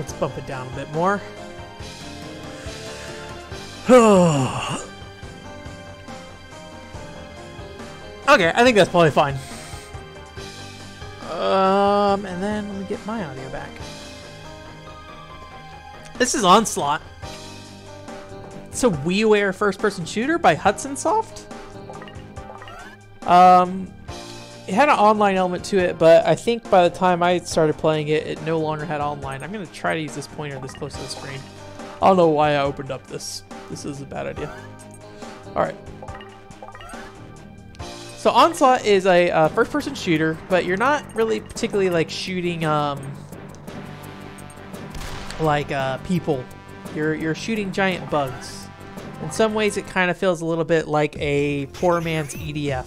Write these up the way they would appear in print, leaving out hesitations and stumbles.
Let's bump it down a bit more. Okay, I think that's probably fine. And then let me get my audio back. This is Onslaught. It's a WiiWare first-person shooter by Hudson Soft. It had an online element to it, but I think by the time I started playing it, it no longer had online. I'm going to try to use this pointer this close to the screen. I don't know why I opened up this. This is a bad idea. Alright. So Onslaught is a first-person shooter, but you're not really particularly like shooting people. You're shooting giant bugs. In some ways, it kind of feels a little bit like a poor man's EDF.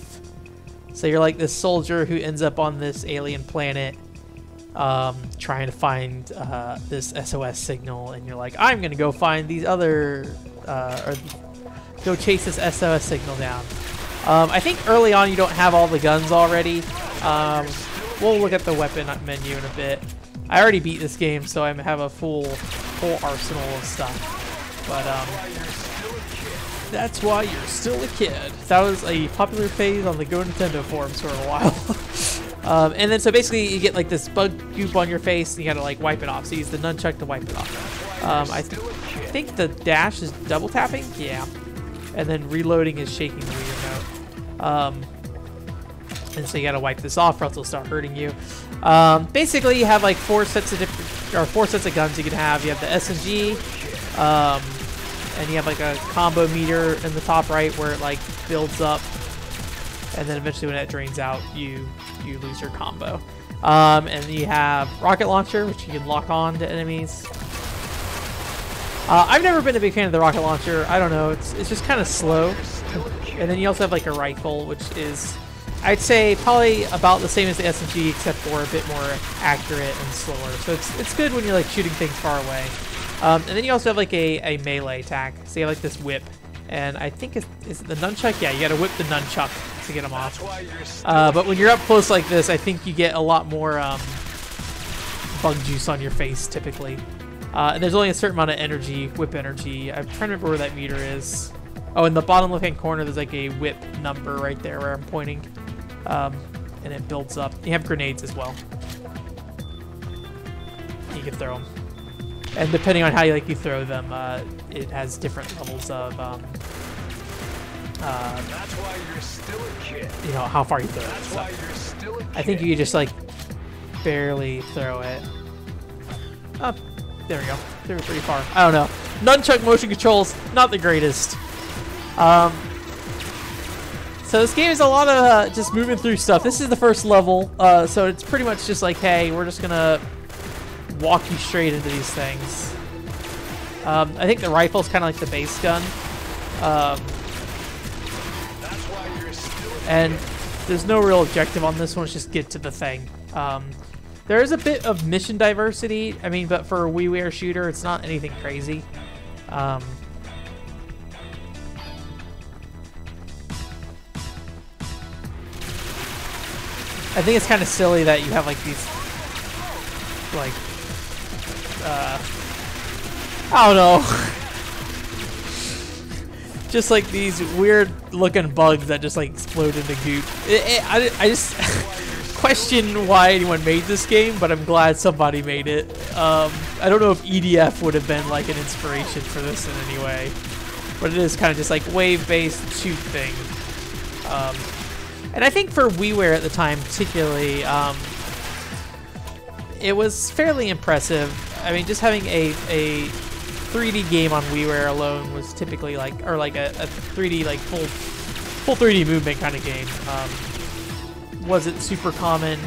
So you're like this soldier who ends up on this alien planet, trying to find this SOS signal, and you're like, I'm gonna go find these other, or go chase this SOS signal down. I think early on you don't have all the guns already. We'll look at the weapon menu in a bit. I already beat this game, so I have a full arsenal of stuff. But that's why you're still a kid. That was a popular phase on the Go Nintendo forums for a while. And then so basically you get like this bug goop on your face, and you gotta like wipe it off. So you use the nunchuck to wipe it off. I think the dash is double tapping. Yeah. And then reloading is shaking the Wii remote. And so you gotta wipe this off or else it'll start hurting you. Basically you have like four sets of guns you can have. You have the SMG, and you have like a combo meter in the top right where it like builds up, and then eventually when it drains out, you lose your combo. And you have rocket launcher, which you can lock on to enemies. I've never been a big fan of the rocket launcher. I don't know, it's just kind of slow. And then you also have like a rifle, which is, I'd say, probably about the same as the SMG, except for a bit more accurate and slower. So it's good when you're like shooting things far away. And then you also have like a melee attack. So you have like this whip, and I think is it the nunchuck? Yeah, you gotta whip the nunchuck to get them off. But when you're up close like this, I think you get a lot more bug juice on your face typically. And there's only a certain amount of energy, whip energy. I'm trying to remember where that meter is. Oh, in the bottom left-hand corner, there's like a whip number right there where I'm pointing. And it builds up. You have grenades as well. You can throw them. And depending on how you throw them, it has different levels of, that's why you're still a kid. You know, how far you throw it. So. You're still a kid. I think you can just like barely throw it. Oh, there we go. Threw it pretty far. I don't know. Nunchuck motion controls, not the greatest. So this game is a lot of just moving through stuff. This is the first level, so it's pretty much just like, hey, we're just gonna walk you straight into these things. I think the rifle is kind of like the base gun. And there's no real objective on this one, it's just get to the thing. There is a bit of mission diversity, I mean, but for a WiiWare shooter, it's not anything crazy. I think it's kind of silly that you have like these, like, I don't know, just like these weird looking bugs that just like explode into goop. I just question why anyone made this game, but I'm glad somebody made it. I don't know if EDF would have been like an inspiration for this in any way, but it is kind of just like wave-based shoot thing. And I think for WiiWare at the time particularly, it was fairly impressive. I mean, just having a 3D game on WiiWare alone was typically like, or like a 3D, like full 3D movement kind of game. Wasn't super common,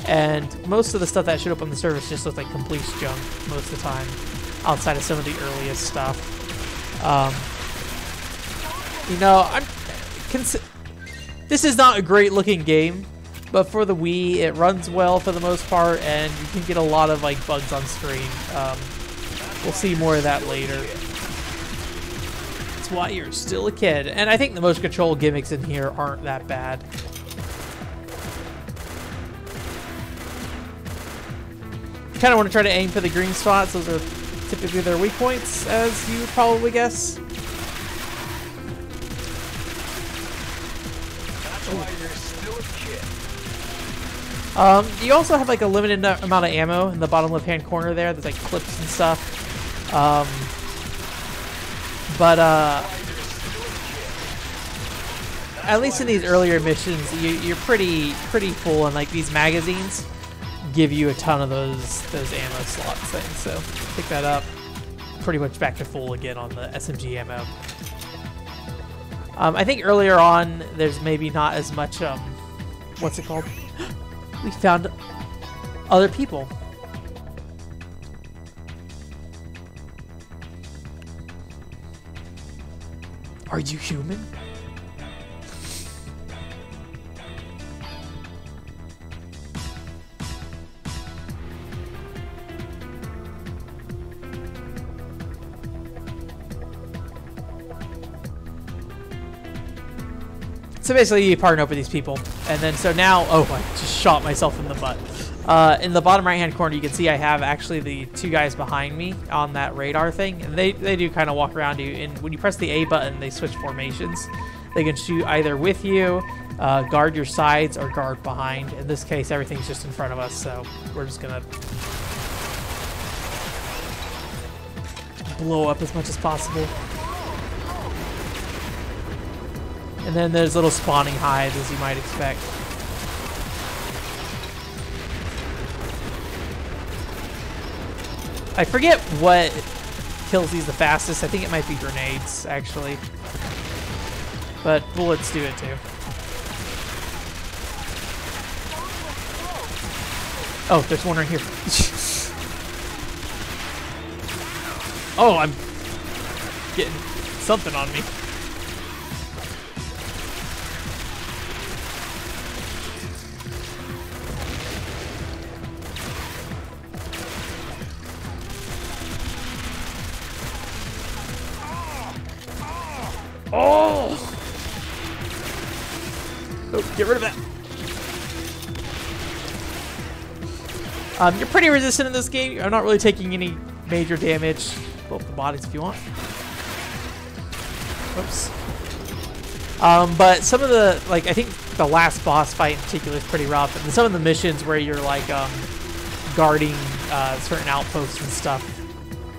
and most of the stuff that showed up on the service just looked like complete junk most of the time, outside of some of the earliest stuff. You know, this is not a great looking game, but for the Wii, it runs well for the most part, and you can get a lot of like bugs on screen. We'll see more of that later. That's why you're still a kid. And I think the motion control gimmicks in here aren't that bad. kind of want to try to aim for the green spots. Those are typically their weak points, as you would probably guess. That's why you're still a kid. You also have like a limited amount of ammo in the bottom left-hand corner there. There's like clips and stuff. At least in these earlier missions, you're pretty full, and like these magazines give you a ton of those ammo slots things. So pick that up. Pretty much back to full again on the SMG ammo. I think earlier on there's maybe not as much what's it called? We found other people. Are you human? So basically you partner up with these people, and then so now, oh, I just shot myself in the butt. In the bottom right hand corner you can see I have actually the two guys behind me on that radar thing, and they do kind of walk around you, and when you press the A button they switch formations. They can shoot either with you, guard your sides, or guard behind. In this case everything's just in front of us, so we're just gonna blow up as much as possible. And then there's little spawning hives, as you might expect. I forget what kills these the fastest. I think it might be grenades, actually. But bullets do it too. Oh, there's one right here. Oh, I'm getting something on me. Oh! Oh, get rid of that. You're pretty resistant in this game. I'm not really taking any major damage. Blow up the bodies if you want. Whoops. But some of the, like, I think the last boss fight in particular is pretty rough. And some of the missions where you're, like, guarding certain outposts and stuff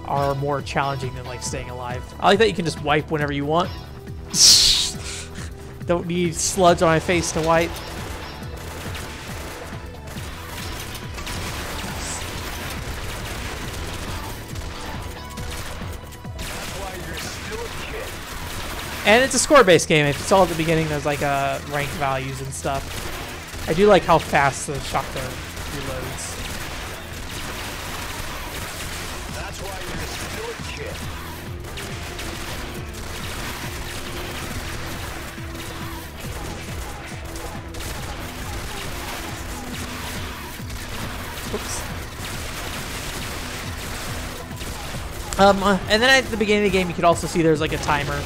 are more challenging than, like, staying alive. I like that you can just wipe whenever you want. Don't need sludge on my face to wipe. That's why you're still a kid. And it's a score-based game. If you saw at the beginning, there's like rank values and stuff. I do like how fast the shotgun reloads. That's why you're still a kid. Oops. And then at the beginning of the game, you could also see there's like a timer.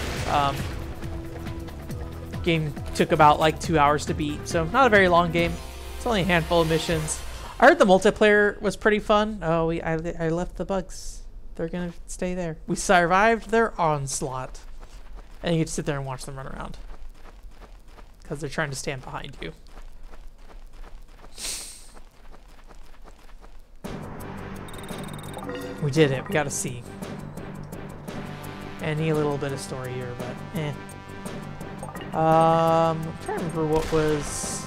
Game took about like 2 hours to beat, so not a very long game. It's only a handful of missions. I heard the multiplayer was pretty fun. Oh, I left the bugs. They're gonna stay there. We survived their onslaught, and you can sit there and watch them run around because they're trying to stand behind you. We did it. We got a C. Any little bit of story here, but eh. I'm trying to remember what was.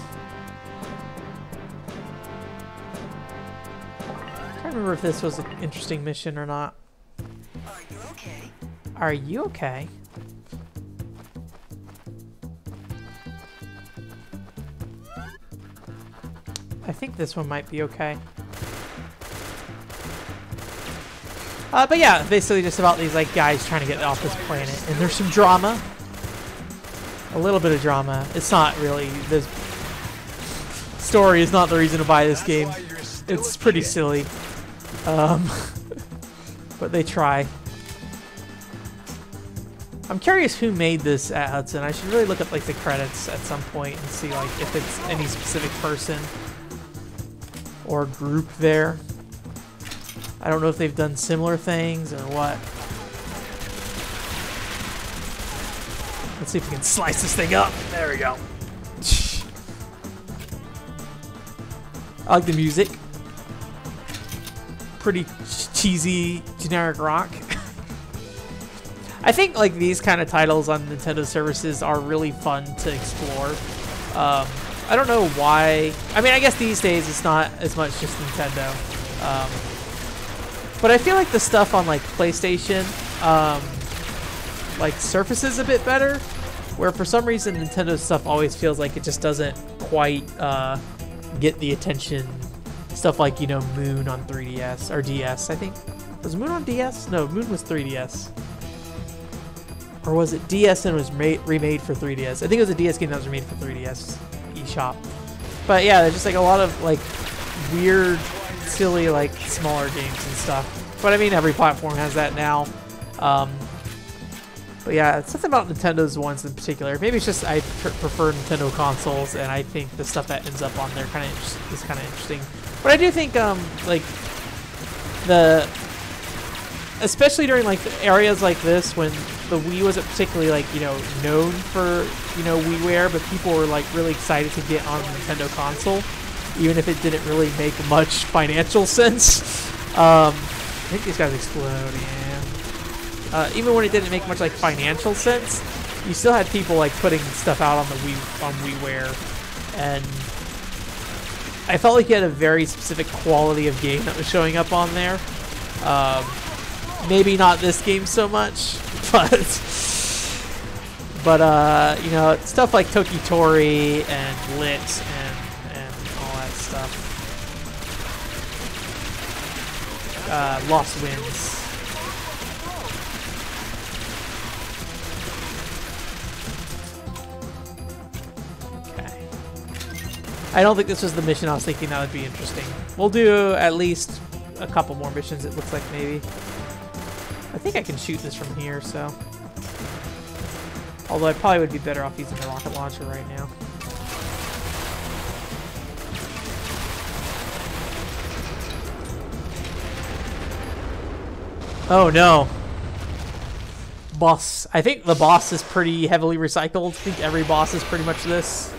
I'm trying to remember if this was an interesting mission or not. Are you okay? Are you okay? I think this one might be okay. But yeah, basically just about these like guys trying to get off this planet, and there's some drama, a little bit of drama. It's not really, this story is not the reason to buy this game. It's pretty silly, but they try. I'm curious who made this at Hudson. I should really look up like the credits at some point and see like if it's any specific person or group there. I don't know if they've done similar things or what. Let's see if we can slice this thing up. There we go. I like the music. Pretty cheesy, generic rock. I think like these kind of titles on Nintendo services are really fun to explore. I don't know why. I mean, I guess these days it's not as much just Nintendo. But I feel like the stuff on like PlayStation like surfaces a bit better, where for some reason Nintendo stuff always feels like it just doesn't quite get the attention. Stuff like, you know, Moon on 3DS or DS, I think. Was Moon on DS? No, Moon was 3DS. Or was it DS and was remade for 3DS? I think it was a DS game that was remade for 3DS eShop. But yeah, there's just like a lot of like weird, silly, like smaller games and stuff. But I mean, every platform has that now. But yeah, it's something about Nintendo's ones in particular. Maybe it's just I prefer Nintendo consoles, and I think the stuff that ends up on there is kind of interesting. But I do think like especially during like areas like this when the Wii wasn't particularly like, you know, known for, you know, WiiWare, but people were like really excited to get on a Nintendo console, even if it didn't really make much financial sense. I think these guys explode, yeah. Even when it didn't make much like financial sense, you still had people like putting stuff out on the WiiWare, and I felt like you had a very specific quality of game that was showing up on there. Maybe not this game so much, but you know, stuff like Tokitori and Lit and all that stuff. Lost Winds. Okay. I don't think this was the mission I was thinking that would be interesting. We'll do at least a couple more missions, it looks like, maybe. I think I can shoot this from here, so. Although I probably would be better off using the rocket launcher right now. Oh no. Boss. I think the boss is pretty heavily recycled. I think every boss is pretty much this.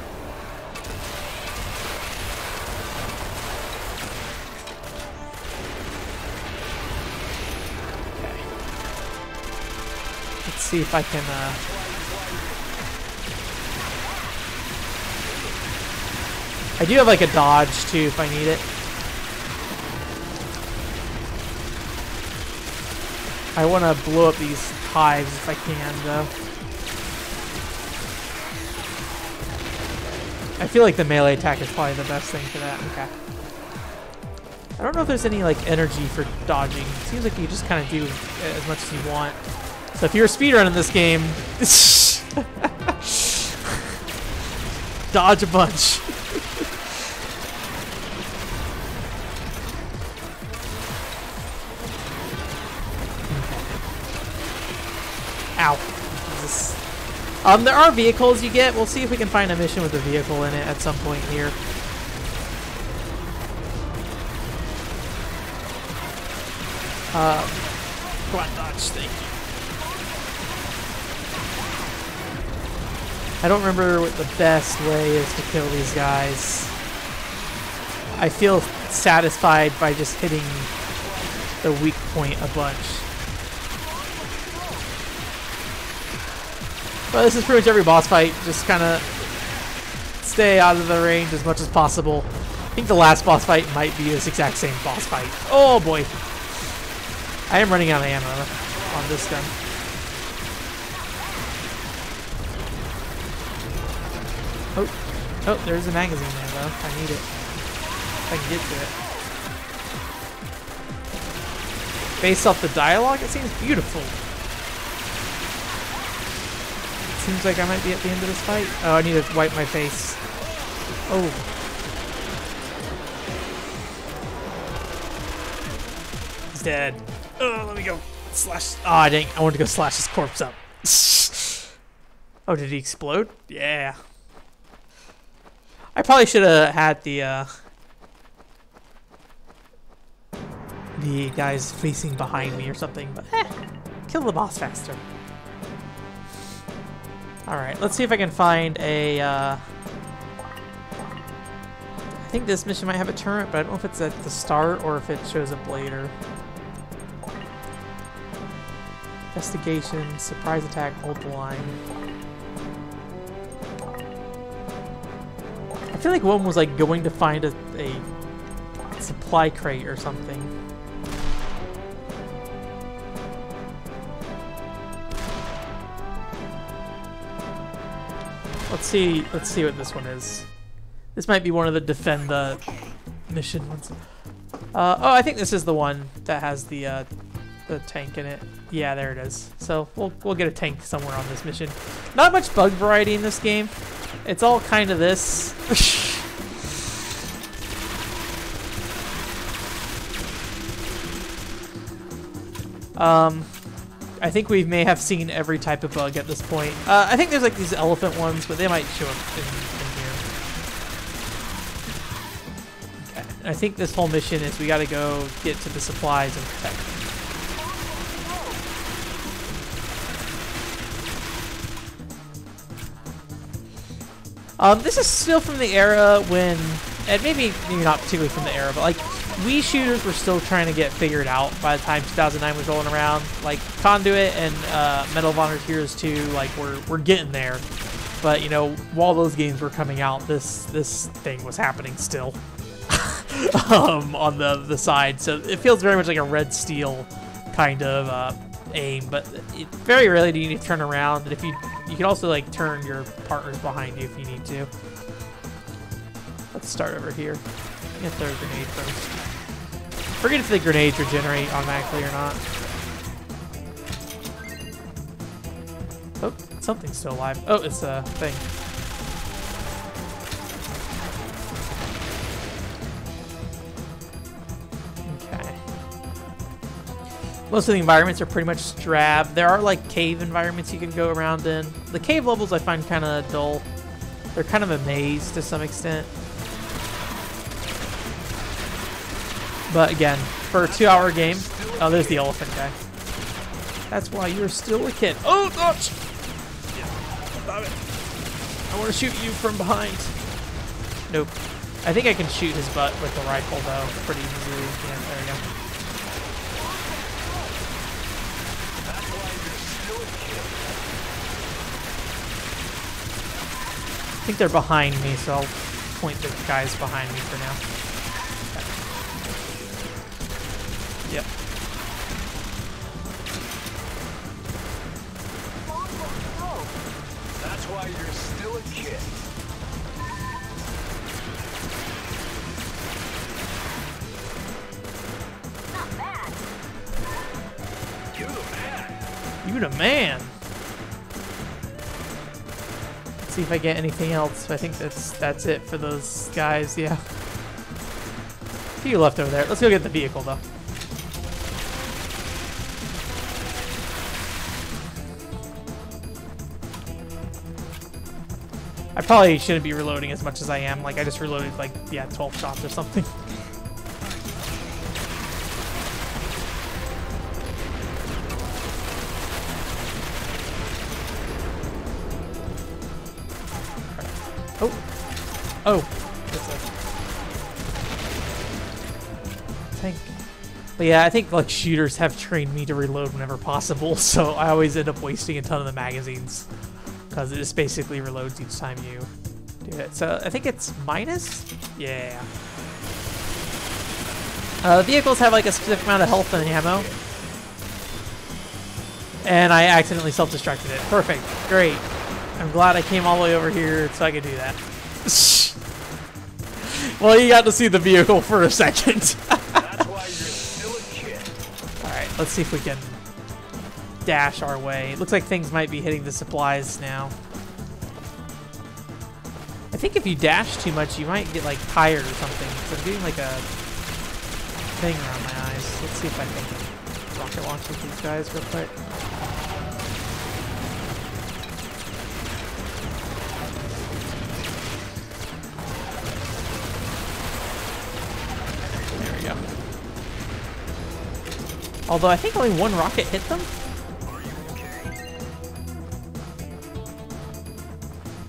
See if I can I do have like a dodge too if I need it. I want to blow up these hives if I can though. I feel like the melee attack is probably the best thing for that. Okay. I don't know if there's any like energy for dodging. It seems like you just kind of do as much as you want. So if you're speedrunning this game, dodge a bunch. Ow. Jesus. There are vehicles you get. We'll see if we can find a mission with a vehicle in it at some point here. Go on, dodge. Thank you. I don't remember what the best way is to kill these guys. I feel satisfied by just hitting the weak point a bunch. Well, this is pretty much every boss fight. Just kind of stay out of the range as much as possible. I think the last boss fight might be this exact same boss fight. Oh boy. I am running out of ammo on this gun. Oh, there's a magazine there though. I need it. If I can get to it. Based off the dialogue, it seems beautiful. It seems like I might be at the end of this fight. Oh, I need to wipe my face. Oh. He's dead. Oh, let me go slash. Oh, dang. I wanted to go slash his corpse up. Oh, did he explode? Yeah. I probably should have had the the guys facing behind me or something, but kill the boss faster. Alright, let's see if I can find a, I think this mission might have a turret, but I don't know if it's at the start or if it shows up later. Investigation, surprise attack, hold the line. I feel like one was like going to find a supply crate or something. Let's see what this one is. This might be one of the defend the mission ones. Oh, I think this is the one that has the tank in it. Yeah, there it is. So we'll get a tank somewhere on this mission. Not much bug variety in this game. It's all kind of this. I think we may have seen every type of bug at this point. I think there's like these elephant ones, but they might show up in here. Okay. I think this whole mission is we gotta go get to the supplies and protect them. This is still from the era when, and maybe not particularly from the era, but like Wii shooters were still trying to get figured out by the time 2009 was rolling around. Like Conduit and Medal of Honor Heroes 2, like we're getting there. But you know, while those games were coming out, this thing was happening still on the side. So it feels very much like a Red Steel kind of aim, but very rarely do you need to turn around. And if you can also like turn your partners behind you if you need to. Let's start over here. I'm gonna throw a grenade first. Forget if the grenades regenerate automatically or not. Oh, something's still alive. Oh, it's a thing. Okay. Most of the environments are pretty much drab. There are like cave environments you can go around in. The cave levels I find kind of dull. They're kind of a maze to some extent. But again, for a 2-hour game, oh, there's the elephant guy. That's why you're still a kid. Oh, gosh! Stop it. I want to shoot you from behind. Nope. I think I can shoot his butt with the rifle, though, pretty easily. Yeah, there we go. I think they're behind me, so I'll point the guys behind me for now. Yep. That's why you're still a kid. Not bad. You the man. You the man. Let's see if I get anything else. I think that's it for those guys. Yeah. A few left over there. Let's go get the vehicle though. I probably shouldn't be reloading as much as I am. Like, I just reloaded, like, yeah, 12 shots or something. Oh. Oh. That's a tank. But yeah, I think, like, shooters have trained me to reload whenever possible, so I always end up wasting a ton of the magazines. Because it just basically reloads each time you do it. So I think it's minus? Yeah. Vehicles have like a specific amount of health and ammo. And I accidentally self-destructed it. Perfect. Great. I'm glad I came all the way over here so I could do that. Well, you got to see the vehicle for a second. That's why you're still a kid. Alright, let's see if we can dash our way. It looks like things might be hitting the supplies now. I think if you dash too much, you might get like tired or something. So I'm getting like a thing around my eyes. Let's see if I can rocket launch with these guys real quick. There we go. Although I think only one rocket hit them.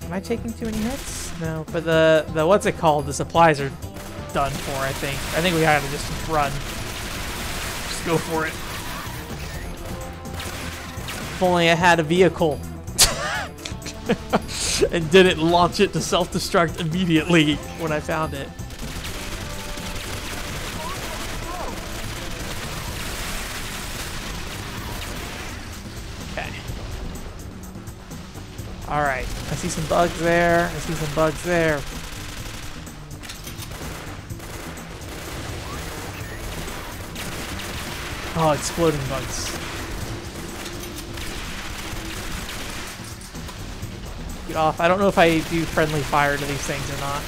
Am I taking too many hits? No, but the what's it called? The supplies are done for, I think. I think we gotta just run. Just go for it. If only I had a vehicle. And didn't launch it to self-destruct immediately when I found it. Okay. Alright. I see some bugs there. I see some bugs there. Oh, exploding bugs. Get off. I don't know if I do friendly fire to these things or not.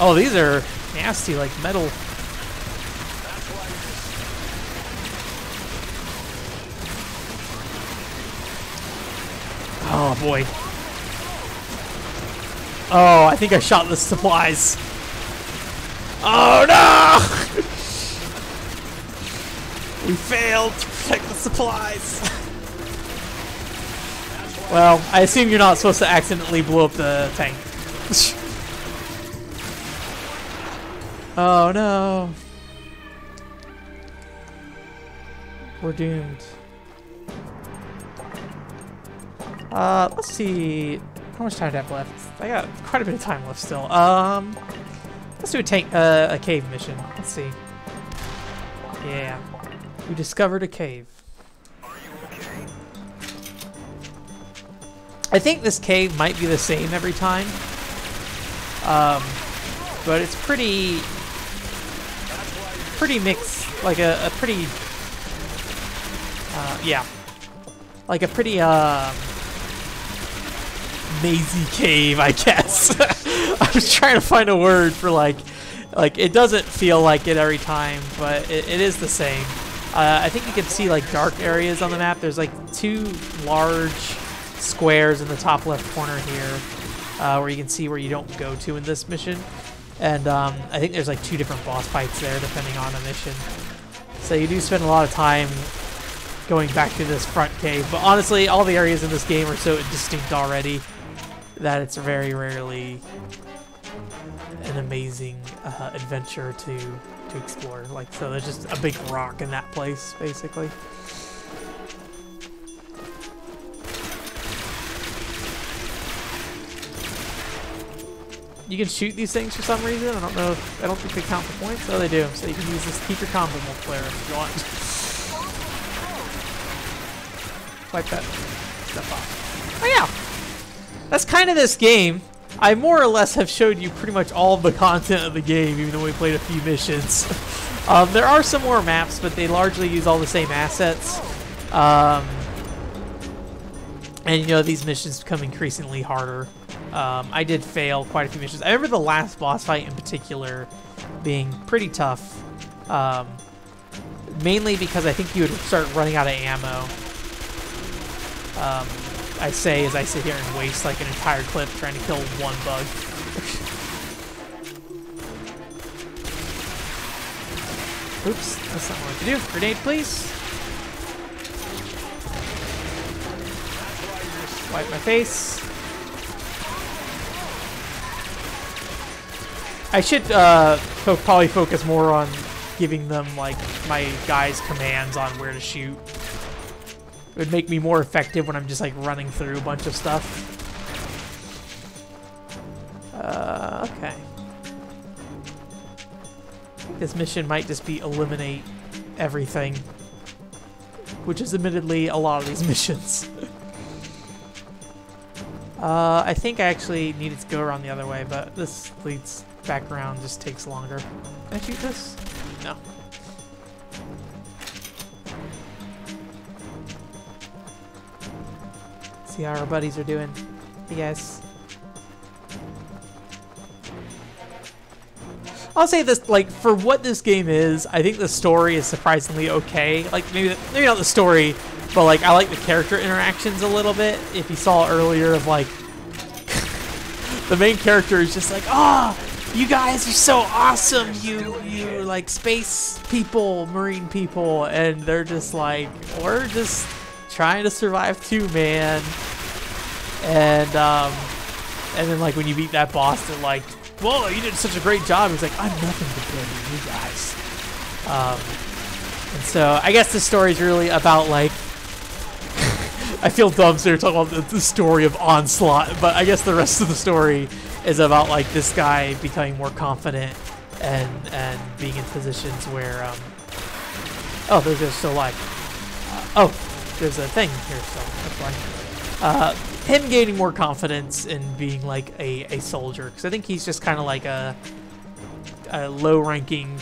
Oh, these are nasty, like metal. Oh boy. Oh, I think I shot the supplies. Oh no! We failed to protect the supplies. Well, I assume you're not supposed to accidentally blow up the tank. Oh no. We're doomed. Let's see. How much time do I have left? I got quite a bit of time left still. Let's do a cave mission. Let's see. Yeah. We discovered a cave. I think this cave might be the same every time. But it's pretty mixed, like a pretty, yeah. Like a pretty, mazy cave, I guess. I was trying to find a word for like it doesn't feel like it every time, but it is the same. I think you can see like dark areas on the map. There's like 2 large squares in the top left corner here, where you can see where you don't go to in this mission. And I think there's like 2 different boss fights there depending on a mission. So you do spend a lot of time going back to this front cave. But honestly, all the areas in this game are so distinct already that it's very rarely an amazing adventure to explore. Like, so there's just a big rock in that place, basically. You can shoot these things for some reason. I don't know. I don't think they count for points. Oh, they do. So you can use this. Keep your combo multiplier if you want. Wipe that stuff off. Oh yeah, that's kind of this game. I more or less have showed you pretty much all of the content of the game, even though we played a few missions. There are some more maps, but they largely use all the same assets. And you know, these missions become increasingly harder. I did fail quite a few missions. I remember the last boss fight in particular being pretty tough. Mainly because I think you would start running out of ammo. I say as I sit here and waste like an entire clip trying to kill one bug. Oops, that's not what I want to do. Grenade, please. Wipe my face. I should probably focus more on giving them like my guys commands on where to shoot. It would make me more effective when I'm just like running through a bunch of stuff. Okay. I think this mission might just be eliminate everything, which is admittedly a lot of these missions. I think I actually needed to go around the other way, but this leads back around, just takes longer. Can I shoot this? No. See how our buddies are doing. Hey guys. I'll say this, like, for what this game is, I think the story is surprisingly okay. Like, maybe not the story, but like, I like the character interactions a little bit. If you saw earlier of like, the main character is just like, you guys are so awesome, you like space people, marine people, and they're just like, we're just trying to survive too, man. And then like when you beat that boss, they're like, whoa, you did such a great job. He's like, I'm nothing compared to you guys. And so I guess the story's really about like, I feel dumb so you're talking about the story of Onslaught, but I guess the rest of the story is about like this guy becoming more confident and being in positions where oh, those are still alive. Oh, there's a thing here, so that's why. Him gaining more confidence in being like a soldier, because I think he's just kind of like a low-ranking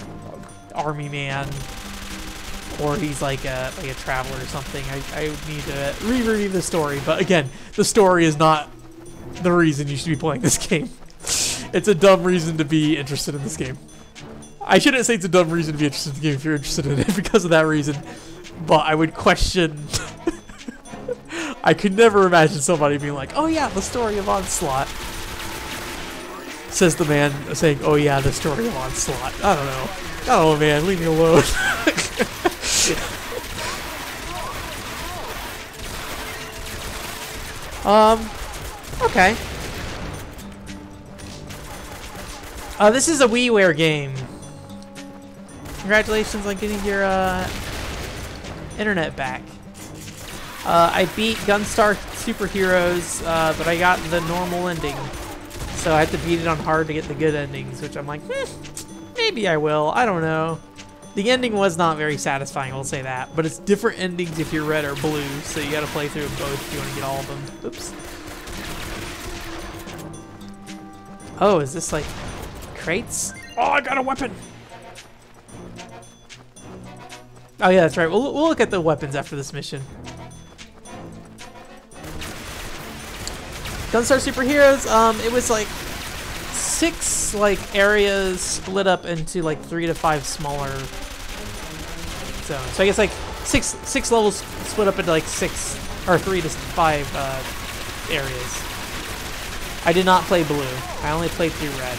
army man, or he's like a traveler or something. I need to reread the story, but again, the story is not the reason you should be playing this game. It's a dumb reason to be interested in this game. I shouldn't say it's a dumb reason to be interested in the game if you're interested in it because of that reason, but I would question. I could never imagine somebody being like, oh yeah, the story of Onslaught. Says the man saying, oh yeah, the story of Onslaught. I don't know. I don't know, man. Leave me alone. Okay. This is a WiiWare game. Congratulations on getting your internet back. I beat Gunstar Superheroes, but I got the normal ending. So I had to beat it on hard to get the good endings, which I'm like, maybe I will. I don't know. The ending was not very satisfying, I'll say that. But it's different endings if you're red or blue, so you gotta play through them both if you want to get all of them. Oops. Oh, is this like crates? Oh, I got a weapon! Oh yeah, that's right. We'll look at the weapons after this mission. Gunstar Superheroes, it was like 6 like areas split up into like 3 to 5 smaller zones. So I guess like six levels split up into like 6 or 3 to 5 areas. I did not play blue. I only played through red.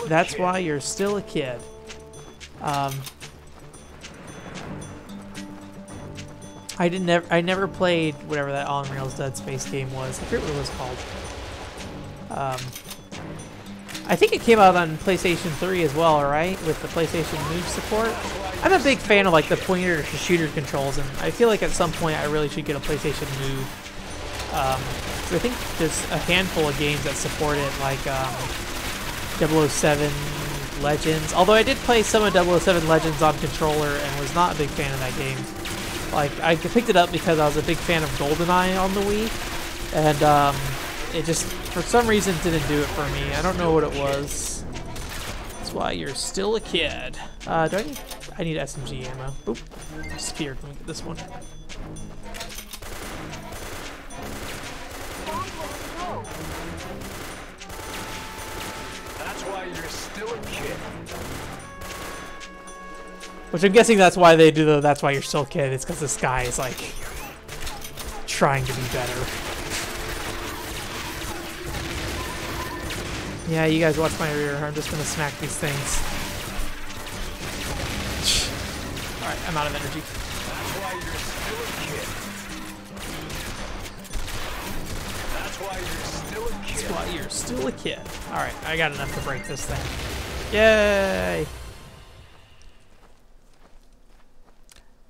That's why you're still a kid. I never played whatever that On Rails Dead Space game was. I forget what it was called. I think it came out on PlayStation 3 as well, right? With the PlayStation Move support. I'm a big fan of like the pointer to shooter controls, and I feel like at some point I really should get a PlayStation Move. So I think there's a handful of games that support it, like 007 Legends. Although I did play some of 007 Legends on controller and was not a big fan of that game. Like, I picked it up because I was a big fan of GoldenEye on the Wii, and it just, for some reason, didn't do it for me. I don't know what it was. That's why you're still a kid. I need SMG ammo. Oop, disappeared. Let me get this one. That's why you're still a kid. Which I'm guessing that's why they do the that's why you're still a kid. It's because this guy is like trying to be better. Yeah, you guys watch my rear. I'm just gonna smack these things. Alright, I'm out of energy. That's why you're still a kid. That's why you're still a kid. Alright, I got enough to break this thing. Yay!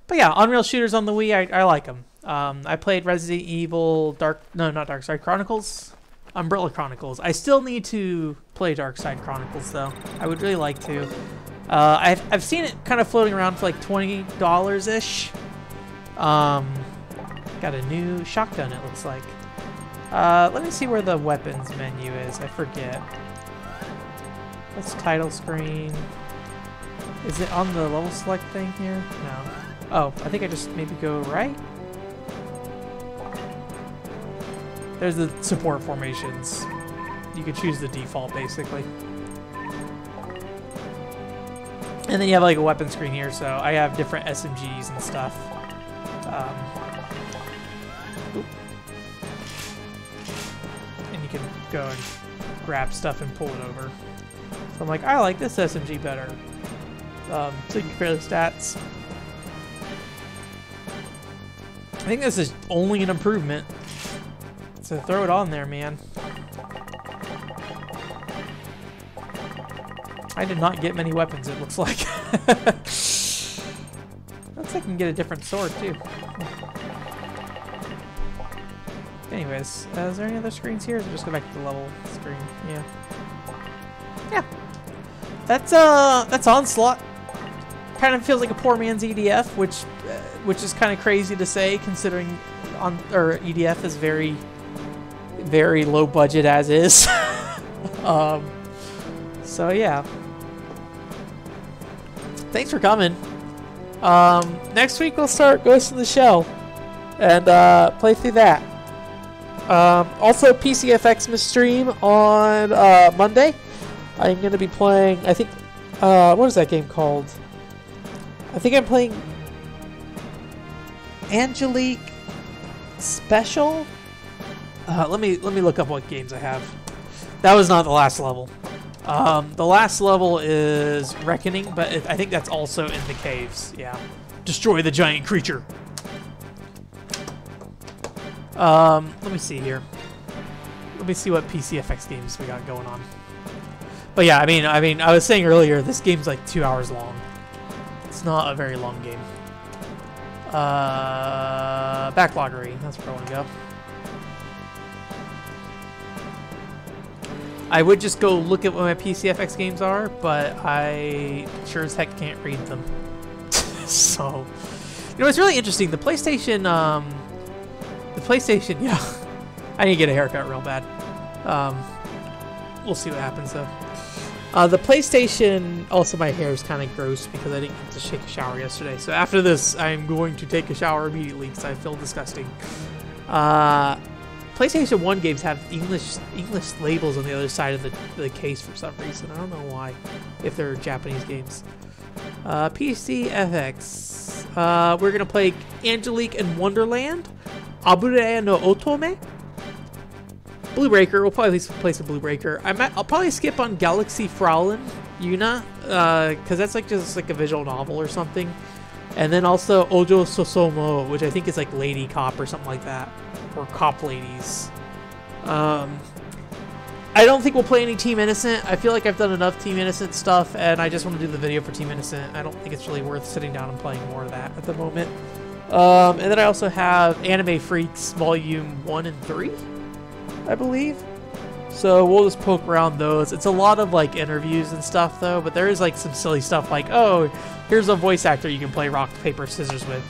But yeah, on-rail shooters on the Wii, I like them. I played Resident Evil Chronicles? Umbrella Chronicles. I still need to play Dark Side Chronicles, though. I would really like to. I've seen it kind of floating around for like $20-ish. Got a new shotgun, it looks like. Let me see where the weapons menu is. I forget. That's title screen. Is it on the level select thing here? No. Oh, I think I just maybe go right. There's the support formations. You can choose the default, basically. And then you have like a weapon screen here, so I have different SMGs and stuff. And you can go and grab stuff and pull it over. So I'm like, I like this SMG better. So you can compare the stats. I think this is only an improvement. So throw it on there, man. I did not get many weapons, it looks like. Looks like I can get a different sword, too. Anyways, is there any other screens here? Or just go back to the level screen. Yeah. Yeah. That's Onslaught. Kind of feels like a poor man's EDF, which is kind of crazy to say, considering EDF is very, very low budget as is. So yeah. Thanks for coming. Next week we'll start Ghost in the Shell and play through that. Also, PCFX stream on Monday. I'm going to be playing, I think, what is that game called? I think I'm playing Angelique Special? Let me look up what games I have. That was not the last level. The last level is Reckoning, but I think that's also in the caves. Yeah. Destroy the giant creature. Let me see here. Let me see what PCFX games we got going on. But yeah, I mean, I was saying earlier, this game's like 2 hours long. It's not a very long game. Backloggery, that's where I want to go. I would just go look at what my PCFX games are, but I sure as heck can't read them. So, you know, it's really interesting. The PlayStation, yeah. I need to get a haircut real bad. We'll see what happens though. The PlayStation, also my hair is kind of gross because I didn't get to take a shower yesterday. So after this, I'm going to take a shower immediately because I feel disgusting. PlayStation 1 games have English labels on the other side of the case for some reason. I don't know why, if they're Japanese games. PCFX. We're going to play Angelique and Wonderland. Abure no Otome. Blue Breaker. We'll probably at least play some Blue Breaker. I'll probably skip on Galaxy Fraulein Yuna, because that's like just like a visual novel or something. And then also Ojo Sosomo, which I think is like Lady Cop or something like that. Or Cop Ladies. I don't think we'll play any Team Innocent. I feel like I've done enough Team Innocent stuff, and I just want to do the video for Team Innocent. I don't think it's really worth sitting down and playing more of that at the moment. And then I also have Anime Freaks Volume 1 and 3, I believe. So we'll just poke around those. It's a lot of like interviews and stuff though, but there is like some silly stuff like, oh, here's a voice actor you can play rock, paper, scissors with.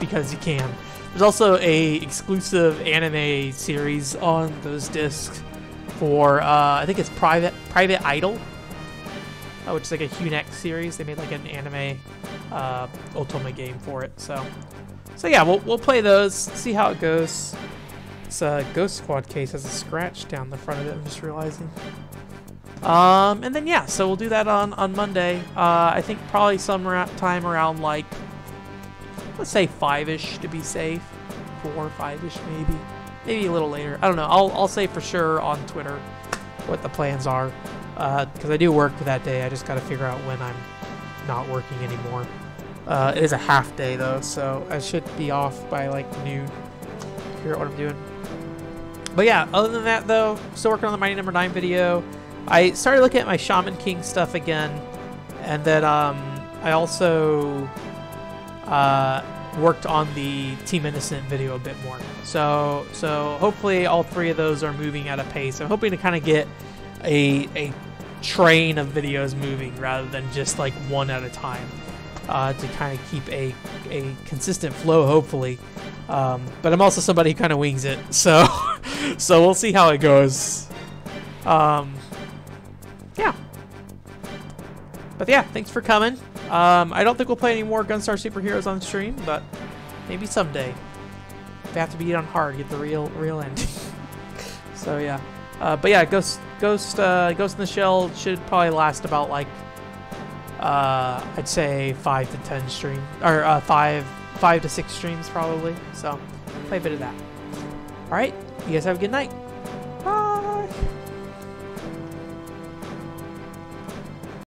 Because you can. There's also a exclusive anime series on those discs for, I think it's Private Idol, which is like a Hunex series. They made like an anime Otome game for it. So yeah, we'll play those, see how it goes. This Ghost Squad case has a scratch down the front of it, I'm just realizing. And then yeah, so we'll do that on Monday. I think probably sometime around like, let's say 5-ish to be safe. 4 or 5-ish maybe. Maybe a little later. I don't know. I'll say for sure on Twitter what the plans are. Because I do work that day. I just got to figure out when I'm not working anymore. It is a half day though, so I should be off by like noon. Figure out what I'm doing. But yeah, other than that though, still working on the Mighty No. 9 video. I started looking at my Shaman King stuff again. And then I also worked on the Team Innocent video a bit more. So hopefully all 3 of those are moving at a pace. I'm hoping to kind of get a train of videos moving rather than just like one at a time, to kind of keep a consistent flow, hopefully. But I'm also somebody who kind of wings it, so we'll see how it goes. Yeah. But yeah, thanks for coming. I don't think we'll play any more Gunstar Superheroes on stream, but maybe someday. They have to be on hard to get the real ending. So yeah. But yeah, Ghost in the Shell should probably last about like I'd say 5 to 10 streams, or 5 to 6 streams probably. So play a bit of that. All right, you guys have a good night.